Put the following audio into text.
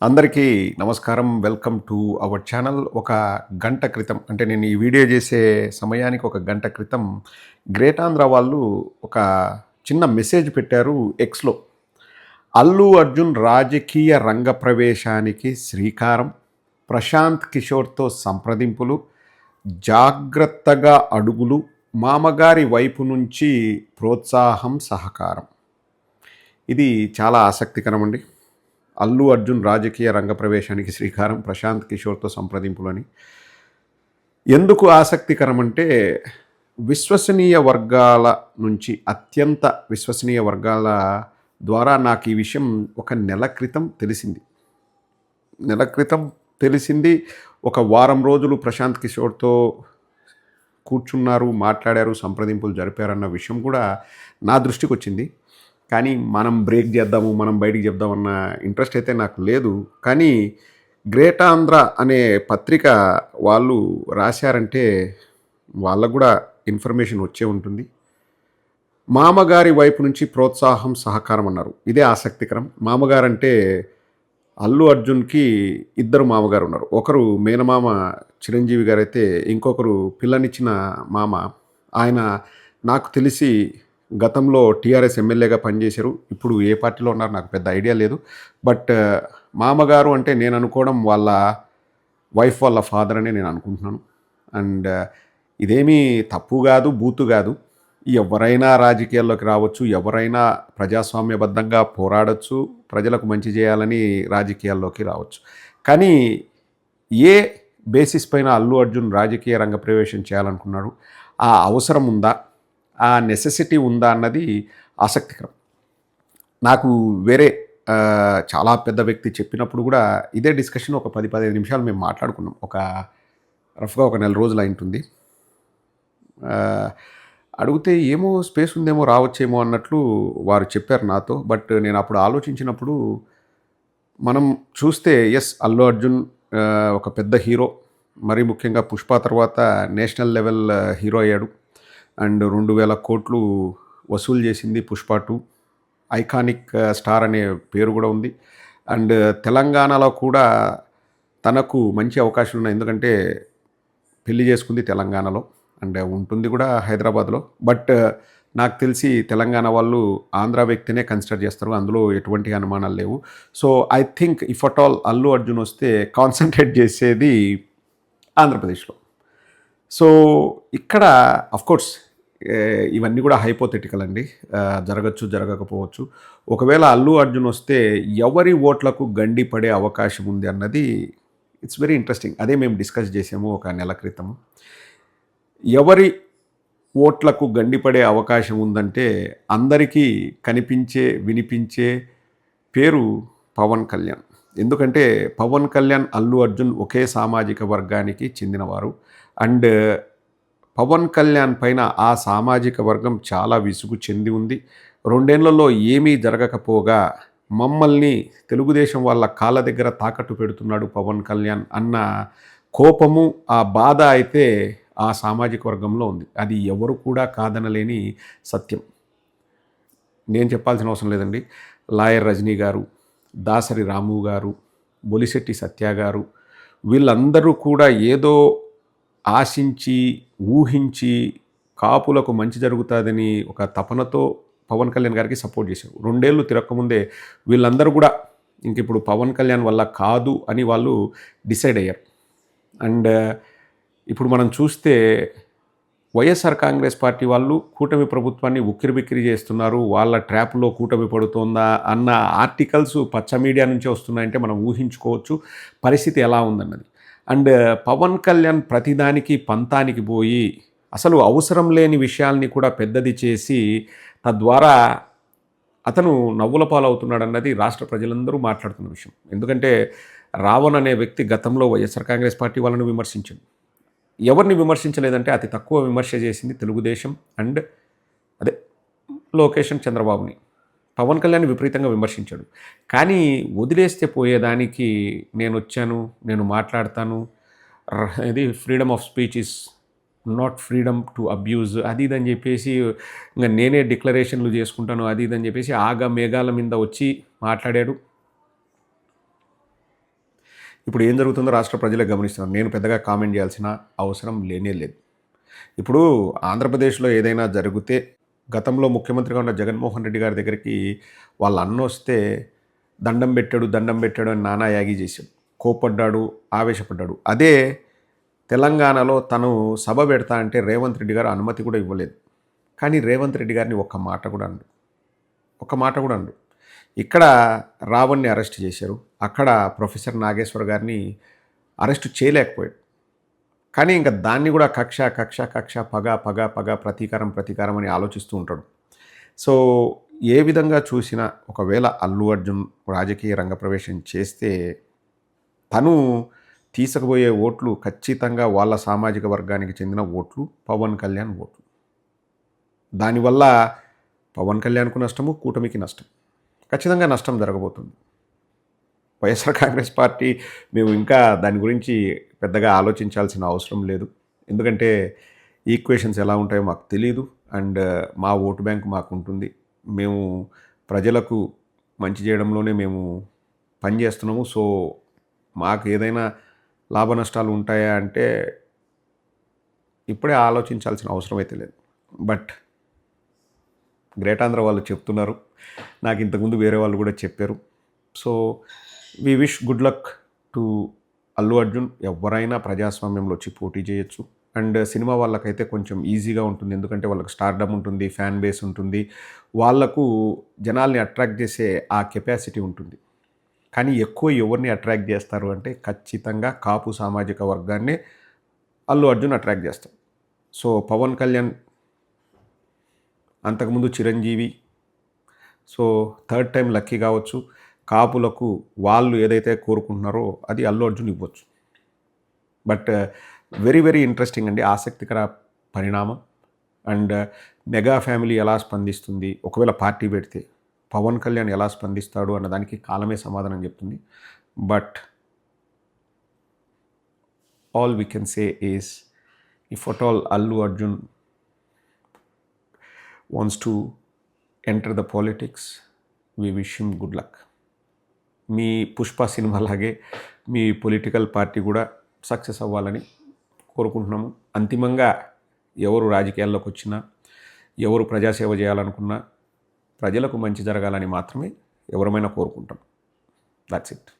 అందరికీ నమస్కారం. Welcome to our channel. ఒక గంట క్రితం అంటే నేను ఈ వీడియో చేసే సమయానికి ఒక గంట క్రితం గ్రేట్ ఆంధ్ర వాళ్ళు ఒక చిన్న మెసేజ్ పెట్టారు ఎక్స్‌లో. అల్లు అర్జున్ రాజకీయ రంగ ప్రవేశానికి శ్రీకారం. ప్రశాంత్ కిషోర్‌తో సంప్రదింపులు. జాగ్రత్తగా అడుగులు. మామగారి వైపు నుంచి ప్రోత్సాహం, సహకారం. ఇది చాలా ఆసక్తికరమండి. అల్లు అర్జున్ రాజకీయ రంగ ప్రవేశానికి శ్రీకారం, ప్రశాంత్ కిషోర్‌తో సంప్రదింపులని. ఎందుకు ఆసక్తికరం అంటే, విశ్వసనీయ వర్గాల నుంచి అత్యంత విశ్వసనీయ వర్గాల ద్వారా నాకు ఈ విషయం ఒక నెల క్రితం తెలిసింది. నెల క్రితం తెలిసింది. ఒక వారం రోజులు ప్రశాంత్ కిషోర్‌తో కూర్చున్నారు, మాట్లాడారు, సంప్రదింపులు జరిపారన్న విషయం కూడా నా దృష్టికొచ్చింది. కానీ మనం బ్రేక్ చేద్దాము, మనం బయటికి చెప్దామన్న ఇంట్రెస్ట్ అయితే నాకు లేదు. కానీ గ్రేట్ ఆంధ్ర అనే పత్రిక వాళ్ళు రాశారంటే వాళ్ళకు కూడా ఇన్ఫర్మేషన్ వచ్చే ఉంటుంది. మామగారి వైపు నుంచి ప్రోత్సాహం, సహకారం అన్నారు. ఇదే ఆసక్తికరం. మామగారంటే అల్లు అర్జున్‌కి ఇద్దరు మామగారు ఉన్నారు. ఒకరు మేనమామ చిరంజీవి గారైతే, ఇంకొకరు పిల్లనిచ్చిన మామ. ఆయన నాకు తెలిసి గతంలో టీఆర్ఎస్ ఎమ్మెల్యేగా పనిచేశారు. ఇప్పుడు ఏ పార్టీలో ఉన్నారో నాకు పెద్ద ఐడియా లేదు. బట్ మామగారు అంటే నేను అనుకోవడం వాళ్ళ వైఫ్ వాళ్ళ ఫాదర్ అనే నేను అనుకుంటున్నాను. అండ్ ఇదేమీ తప్పు కాదు, బూతు కాదు. ఎవరైనా రాజకీయాల్లోకి రావచ్చు, ఎవరైనా ప్రజాస్వామ్యబద్ధంగా పోరాడొచ్చు, ప్రజలకు మంచి చేయాలని రాజకీయాల్లోకి రావచ్చు. కానీ ఏ బేసిస్ పైన అల్లు అర్జున్ రాజకీయ రంగ ప్రవేశం చేయాలనుకున్నాడు? ఆ అవసరం ఉందా? ఆ నెసెసిటీ ఉందా అన్నది ఆసక్తికరం. నాకు వేరే చాలా పెద్ద వ్యక్తి చెప్పినప్పుడు కూడా ఇదే డిస్కషన్ ఒక 10-15 నిమిషాలు మేము మాట్లాడుకున్నాం. రఫ్‌గా ఒక నెల రోజులు అయింటుంది. అడిగితే ఏమో స్పేస్ ఉందేమో, రావచ్చేమో అన్నట్లు వారు చెప్పారు నాతో. బట్ నేను అప్పుడు ఆలోచించినప్పుడు మనం చూస్తే అల్లు అర్జున్ ఒక పెద్ద హీరో. మరీ ముఖ్యంగా 'పుష్ప' తర్వాత నేషనల్ లెవెల్ హీరో అయ్యాడు. అండ్ 2,000 కోట్లు వసూలు చేసింది 'పుష్ప 2'. ఐకానిక్ స్టార్ అనే పేరు కూడా ఉంది. అండ్ తెలంగాణలో కూడా తనకు మంచి అవకాశాలు ఉన్నాయి. ఎందుకంటే పెళ్లి చేసుకుంది తెలంగాణలో అండ్ ఉంటుంది కూడా హైదరాబాద్లో. బట్ నాకు తెలిసి తెలంగాణ వాళ్ళు ఆంధ్ర వ్యక్తినే కన్సిడర్ చేస్తారు. అందులో ఎటువంటి అనుమానాలు లేవు. So I think if at all Allu Arjun వస్తే కాన్సన్ట్రేట్ చేసేది ఆంధ్రప్రదేశ్లో. సో ఇక్కడ అఫ్కోర్స్ ఇవన్నీ కూడా హైపోథెటికల్ అండి. జరగచ్చు, జరగకపోవచ్చు. ఒకవేళ అల్లు అర్జున్ వస్తే ఎవరి ఓట్లకు గండి పడే అవకాశం ఉంది అన్నది ఇట్స్ వెరీ ఇంట్రెస్టింగ్. అదే మేము డిస్కస్ చేసాము ఒక నెల క్రితం. ఎవరి ఓట్లకు గండిపడే అవకాశం ఉందంటే అందరికీ కనిపించే, వినిపించే పేరు పవన్ కళ్యాణ్. ఎందుకంటే పవన్ కళ్యాణ్, అల్లు అర్జున్ ఒకే సామాజిక వర్గానికి చెందినవారు. అండ్ పవన్ కళ్యాణ్ పైన ఆ సామాజిక వర్గం చాలా విసుగు చెంది ఉంది. 2 ఏళ్లలో ఏమీ జరగకపోగా మమ్మల్ని తెలుగుదేశం వాళ్ళ కాళ్ళ దగ్గర తాకట్టు పెడుతున్నాడు పవన్ కళ్యాణ్ అన్న కోపము, ఆ బాధ అయితే ఆ సామాజిక వర్గంలో ఉంది. అది ఎవరు కూడా కాదనలేని సత్యం. నేను చెప్పాల్సిన అవసరం లేదండి. లాయర్ రజనీ గారు, దాసరి రాము గారు, బొలిశెట్టి సత్య గారు, వీళ్ళందరూ కూడా ఏదో ఆశించి, ఊహించి కాపులకు మంచి జరుగుతుందని ఒక తపనతో పవన్ కళ్యాణ్ గారికి సపోర్ట్ చేశారు. 2 ఏళ్ళు తిరగకముందే వీళ్ళందరూ కూడా ఇంకిప్పుడు పవన్ కళ్యాణ్ వల్ల కాదు అని వాళ్ళు డిసైడ్ అయ్యారు. అండ్ ఇప్పుడు మనం చూస్తే వైఎస్ఆర్ కాంగ్రెస్ పార్టీ వాళ్ళు కూటమి ప్రభుత్వాన్ని ఉక్కిరిబిక్కిరి చేస్తున్నారు, వాళ్ళ ట్రాప్లో కూటమి పడుతోందా అన్న ఆర్టికల్స్ పచ్చ మీడియా నుంచే వస్తున్నాయంటే మనం ఊహించుకోవచ్చు పరిస్థితి ఎలా ఉందన్నది. అండ్ పవన్ కళ్యాణ్ ప్రతిదానికి పంతానికి పోయి అసలు అవసరం లేని విషయాల్ని కూడా పెద్దది చేసి తద్వారా అతను నవ్వుల పాలవుతున్నాడన్నది రాష్ట్ర ప్రజలందరూ మాట్లాడుతున్న విషయం. ఎందుకంటే రావణ్ అనే వ్యక్తి గతంలో వైఎస్ఆర్ కాంగ్రెస్ పార్టీ వాళ్ళని విమర్శించాడు. ఎవరిని విమర్శించలేదంటే అతి తక్కువ విమర్శ చేసింది తెలుగుదేశం అండ్ అదే లోకేషన్, చంద్రబాబుని. పవన్ కళ్యాణ్ విపరీతంగా విమర్శించాడు. కానీ వదిలేస్తే పోయేదానికి నేను వచ్చాను, నేను మాట్లాడతాను, ఇది freedom of speech is not freedom to abuse, అది ఇది అని చెప్పేసి ఇంకా నేనే డిక్లరేషన్లు చేసుకుంటాను, అది ఇది అని చెప్పేసి ఆగ మేఘాల మీద వచ్చి మాట్లాడాడు. ఇప్పుడు ఏం జరుగుతుందో రాష్ట్ర ప్రజలే గమనిస్తున్నారు. నేను పెద్దగా కామెంట్ చేయాల్సిన అవసరం లేనే లేదు. ఇప్పుడు ఆంధ్రప్రదేశ్‌లో ఏదైనా జరిగితే గతంలో ముఖ్యమంత్రిగా ఉన్న జగన్మోహన్ రెడ్డి గారి దగ్గరికి వాళ్ళ అన్నొస్తే దండం పెట్టాడు అని నానా యాగి చేశాడు. కోప్పడ్డాడు, ఆవేశపడ్డాడు. అదే తెలంగాణలో తను సభ పెడతా అంటే రేవంత్ రెడ్డి గారు అనుమతి కూడా ఇవ్వలేదు. కానీ రేవంత్ రెడ్డి గారిని ఒక్క మాట కూడా అనడు. ఒక్క మాట కూడా అనడు. ఇక్కడ రావణ్‌ని అరెస్ట్ చేశారు. అక్కడ ప్రొఫెసర్ నాగేశ్వర్ గారిని అరెస్ట్ చేయలేకపోయాడు. కానీ ఇంక దాన్ని కూడా కక్ష, పగ, ప్రతీకారం అని ఆలోచిస్తూ ఉంటాడు. సో, ఏ విధంగా చూసినా ఒకవేళ అల్లు అర్జున్ రాజకీయ రంగప్రవేశం చేస్తే తను తీసుకుపోయే ఓట్లు ఖచ్చితంగా వాళ్ళ సామాజిక వర్గానికి చెందిన ఓట్లు, పవన్ కళ్యాణ్ ఓట్లు. దానివల్ల పవన్ కళ్యాణ్‌కు నష్టము, కూటమికి నష్టం. ఖచ్చితంగా నష్టం జరగబోతుంది. వైఎస్ఆర్ కాంగ్రెస్ పార్టీ మేము ఇంకా దాని గురించి పెద్దగా ఆలోచించాల్సిన అవసరం లేదు. ఎందుకంటే ఈక్వేషన్స్ ఎలా ఉంటాయో మాకు తెలీదు. అండ్ మా ఓటు బ్యాంక్ మాకుంటుంది. మేము ప్రజలకు మంచి చేయడంలోనే మేము పనిచేస్తున్నాము. సో, మాకు ఏదైనా లాభ నష్టాలు ఉంటాయా అంటే ఇప్పుడే ఆలోచించాల్సిన అవసరం అయితే లేదు. బట్ గ్రేట్ ఆంధ్ర వాళ్ళు చెప్తున్నారు. నాకు ఇంతకుముందు వేరే వాళ్ళు కూడా చెప్పారు. So, we wish good luck to Allu Arjun. ఎవరైనా ప్రజాస్వామ్యంలో వచ్చి పోటీ చేయొచ్చు. అండ్ సినిమా వాళ్ళకైతే కొంచెం ఈజీగా ఉంటుంది. ఎందుకంటే వాళ్ళకి స్టార్డమ్ ఉంటుంది, ఫ్యాన్ బేస్ ఉంటుంది. వాళ్ళకు జనాల్ని అట్రాక్ట్ చేసే ఆ కెపాసిటీ ఉంటుంది. కానీ ఎక్కువ ఎవరిని అట్రాక్ట్ చేస్తారు అంటే ఖచ్చితంగా కాపు సామాజిక వర్గాన్నే అల్లు అర్జున్ అట్రాక్ట్ చేస్తారు. సో, పవన్ కళ్యాణ్, అంతకుముందు Chiranjeevi, so third time lucky కావచ్చు. కాపులకు వాళ్ళు ఏదైతే కోరుకుంటున్నారో అది అల్లు అర్జున్ ఇవ్వచ్చు. బట్ వెరీ వెరీ ఇంట్రెస్టింగ్ అండి, ఆసక్తికర పరిణామం. అండ్ మెగా ఫ్యామిలీ ఎలా స్పందిస్తుంది, ఒకవేళ పార్టీ పెడితే పవన్ కళ్యాణ్ ఎలా స్పందిస్తాడు అన్నదానికి కాలమే సమాధానం చెప్తుంది. But all we can say is, if at all Allu Arjun wants to enter the politics, we wish him good luck. Me Pushpa cinema లాగే మీ పొలిటికల్ పార్టీ కూడా సక్సెస్ అవ్వాలని కోరుకుంటున్నాము. అంతిమంగా ఎవరు రాజకీయాల్లోకి వచ్చినా, ఎవరు ప్రజాసేవ చేయాలనుకున్నా ప్రజలకు మంచి జరగాలని మాత్రమే ఎవరమైనా కోరుకుంటాం. That's it.